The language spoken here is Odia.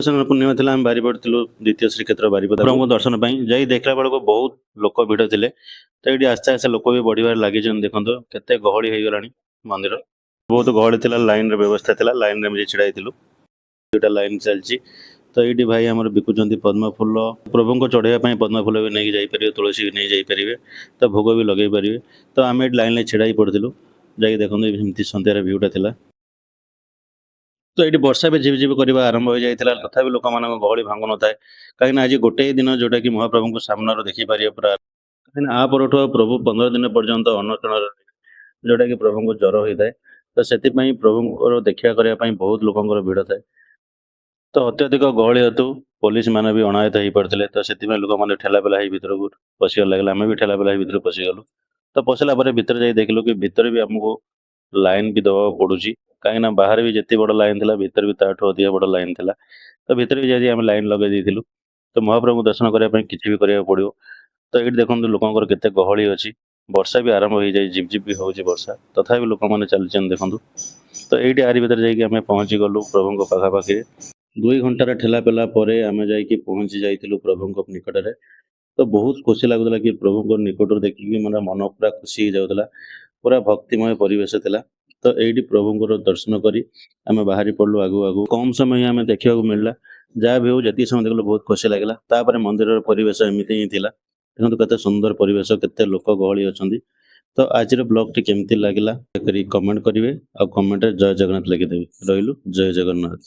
ସ୍ନାନ ପୂର୍ଣ୍ଣିମା ଥିଲା, ଆମେ ବାହାରି ପଡ଼ିଥିଲୁ ଦ୍ୱିତୀୟ ଶ୍ରୀକ୍ଷେତ୍ର ବାରିପଦା ପ୍ରଭୁଙ୍କ ଦର୍ଶନ ପାଇଁ। ଯାଇ ଦେଖିଲା ବେଳକୁ ବହୁତ ଲୋକ ଭିଡ଼ ଥିଲେ। ତ ଏଇଠି ଆସ୍ତେ ଆସ୍ତେ ଲୋକ ବି ବଢ଼ିବାରେ ଲାଗିଛନ୍ତି। ଦେଖନ୍ତୁ କେତେ ଗହଳି ହେଇଗଲାଣି ମନ୍ଦିର। ବହୁତ ଗହଳି ଥିଲା, ଲାଇନ୍ର ବ୍ୟବସ୍ଥା ଥିଲା, ଲାଇନ୍ରେ ଆମେ ଛିଡ଼ା ହେଇଥିଲୁ। ଦୁଇଟା ଲାଇନ୍ ଚାଲିଛି। ତ ଏଇଠି ଭାଇ ଆମର ବିକୁଛନ୍ତି ପଦ୍ମ ଫୁଲ। ପ୍ରଭୁଙ୍କୁ ଚଢ଼େଇବା ପାଇଁ ପଦ୍ମ ଫୁଲ ବି ନେଇକି ଯାଇପାରିବେ, ତୁଳସୀ ବି ନେଇ ଯାଇପାରିବେ, ତ ଭୋଗ ବି ଲଗେଇ ପାରିବେ। ତ ଆମେ ଏଠି ଲାଇନ୍ରେ ଛିଡ଼ା ହେଇ ପଡ଼ିଥିଲୁ। ଯାଇକି ଦେଖନ୍ତୁ ଏମିତି ସନ୍ଧ୍ୟାର ଭିୟୁଟା ଥିଲା। ତ ଏଇଠି ବର୍ଷା ବି ଝିପିଝିପି କରିବା ଆରମ୍ଭ ହୋଇଯାଇଥିଲା, ତଥାପି ଲୋକମାନଙ୍କ ଗହଳି ଭାଙ୍ଗୁନଥାଏ। କାହିଁକିନା ଆଜି ଗୋଟିଏ ଦିନ ଯେଉଁଟାକି ମହାପ୍ରଭୁଙ୍କୁ ସାମ୍ନାରୁ ଦେଖିପାରିବେ ପୁରା। କାହିଁକିନା ଆ ପରଠୁ ଆଉ ପ୍ରଭୁ 15 ଦିନ ପର୍ଯ୍ୟନ୍ତ ଅନଶନରେ ରହିବେ, ଯେଉଁଟାକି ପ୍ରଭୁଙ୍କୁ ଜ୍ୱର ହୋଇଥାଏ। ତ ସେଥିପାଇଁ ପ୍ରଭୁଙ୍କର ଦେଖିବା କରିବା ପାଇଁ ବହୁତ ଲୋକଙ୍କର ଭିଡ଼ ଥାଏ। ତ ଅତ୍ୟଧିକ ଗହଳି ହେତୁ ପୋଲିସ ମାନେ ବି ଅଣାୟତ୍ତ ହେଇପାରିଥିଲେ। ତ ସେଥିପାଇଁ ଲୋକମାନେ ଠେଲାପେଲା ହେଇ ଭିତରକୁ ପଶିବାରେ ଲାଗିଲା। ଆମେ ବି ଠେଲାପେଲା ହେଇ ଭିତରକୁ ପଶିଗଲୁ। ତ ପଶିଲା ପରେ ଭିତରେ ଯାଇ ଦେଖିଲୁ କି ଭିତରେ ବି ଆମକୁ ଲାଇନ୍ ବି ଦେବାକୁ ପଡ଼ୁଛି। କାହିଁକିନା ବାହାରେ ବି ଯେତେ ବଡ଼ ଲାଇନ୍ ଥିଲା, ଭିତରେ ବି ତାଠୁ ଅଧିକ ବଡ଼ ଲାଇନ୍ ଥିଲା। ତ ଭିତରେ ବି ଯାଇ ଆମେ ଲାଇନ୍ ଲଗାଇ ଦେଇଥିଲୁ। ତ ମହାପ୍ରଭୁଙ୍କୁ ଦର୍ଶନ କରିବା ପାଇଁ କିଛି ବି କରିବାକୁ ପଡ଼ିବ। ତ ଏଇଠି ଦେଖନ୍ତୁ ଲୋକଙ୍କର କେତେ ଗହଳି ଅଛି। ବର୍ଷା ବି ଆରମ୍ଭ ହେଇଯାଇଛି, ଝିପଝିପ୍ ବି ହେଉଛି ବର୍ଷା, ତଥାପି ଲୋକମାନେ ଚାଲିଛନ୍ତି ଦେଖନ୍ତୁ। ତ ଏଇଠି ଆରି ଭିତରେ ଯାଇକି ଆମେ ପହଞ୍ଚିଗଲୁ ପ୍ରଭୁଙ୍କ ପାଖାପାଖି। 2 ଘଣ୍ଟାର ଠେଲାପେଲା ପରେ ଆମେ ଯାଇକି ପହଞ୍ଚି ଯାଇଥିଲୁ ପ୍ରଭୁଙ୍କ ନିକଟରେ। ତ ବହୁତ ଖୁସି ଲାଗୁଥିଲା କି ପ୍ରଭୁଙ୍କ ନିକଟରୁ ଦେଖିକି ମାନେ ମନ ପୁରା ଖୁସି ହେଇଯାଉଥିଲା। ପୁରା ଭକ୍ତିମୟ ପରିବେଶ ଥିଲା। ତ ଏଇଠି ପ୍ରଭୁଙ୍କର ଦର୍ଶନ କରି ଆମେ ବାହାରି ପଡ଼ିଲୁ ଆଗକୁ। କମ୍ ସମୟ ହିଁ ଆମେ ଦେଖିବାକୁ ମିଳିଲା। ଯାହା ବି ହଉ ଯେତିକି ସମୟ ଦେଖିଲୁ ବହୁତ ଖୁସି ଲାଗିଲା। ତାପରେ ମନ୍ଦିରର ପରିବେଶ ଏମିତି ହିଁ ଥିଲା। ଦେଖନ୍ତୁ କେତେ ସୁନ୍ଦର ପରିବେଶ, କେତେ ଲୋକ ଗହଳି ଅଛନ୍ତି। ତ ଆଜିର ବ୍ଲଗ୍ଟି କେମିତି ଲାଗିଲା କମେଣ୍ଟ କରିବେ, ଆଉ କମେଣ୍ଟରେ ଜୟ ଜଗନ୍ନାଥ ଲେଖିଦେବେ। ରହିଲୁ, ଜୟ ଜଗନ୍ନାଥ।